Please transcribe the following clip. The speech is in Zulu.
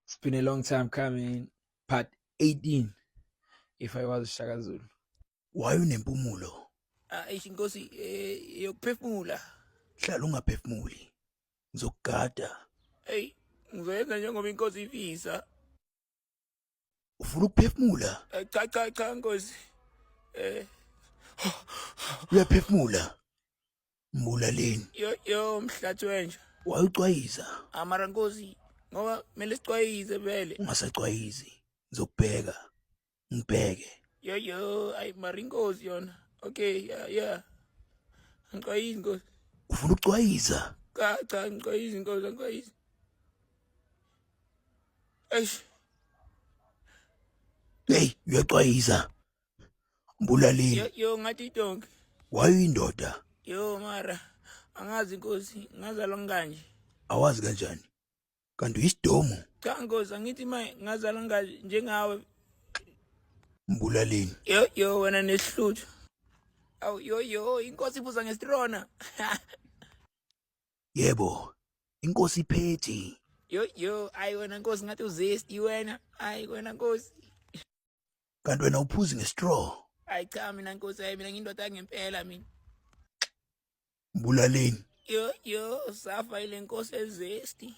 It's been a long time coming. Part 18, if I was Shaka Zulu. Wayunempumulo. Inkosi yokuphefumula. Hlala ungaphefumuli. Ngizokugada. Hey, ngizoyenza njengoba inkosi ifisa. Ufuna ukuphefumula? Cha nkosi. Uyaphefumula. Mbulaleni. Yo mhlathi wenja. Wayucwayiza. Amara nkosi, ngoba kumele sicwayize vele. Ungasacwayizi. Ngizokubheka. Ngibheke. Yo, ay mara inkosi yona. Okay, yeah. Ngicwayize nkosi. Ufuna ukucwayiza? Cha ngicwayize inkosi, ngicwayize. Eish. Hey, uyacwayiza. Mbulaleni. Yo ngathi idonke. Wayuyindoda. Yo mara, angazi inkosi, ngazalwa nganje. Awazi kanjani? Kanti uyisidomo. Cha nkosi, angithi ngazalwa nganje njengawe. Mbulaleni. Yo wena nesihluthu. Awu yo inkosi ibuza ngesitrona. Yebo. Inkosi iphethe. Yo ayi wena nkosi ngathi uzesti wena. Ayi wena nkosi. Kanti wena uphuzi ngestraw. Ayi cha mina nkosi ayi mina ngiyindoda ngempela mina. Mbulaleni. Yo safa ile nkosi ezesti.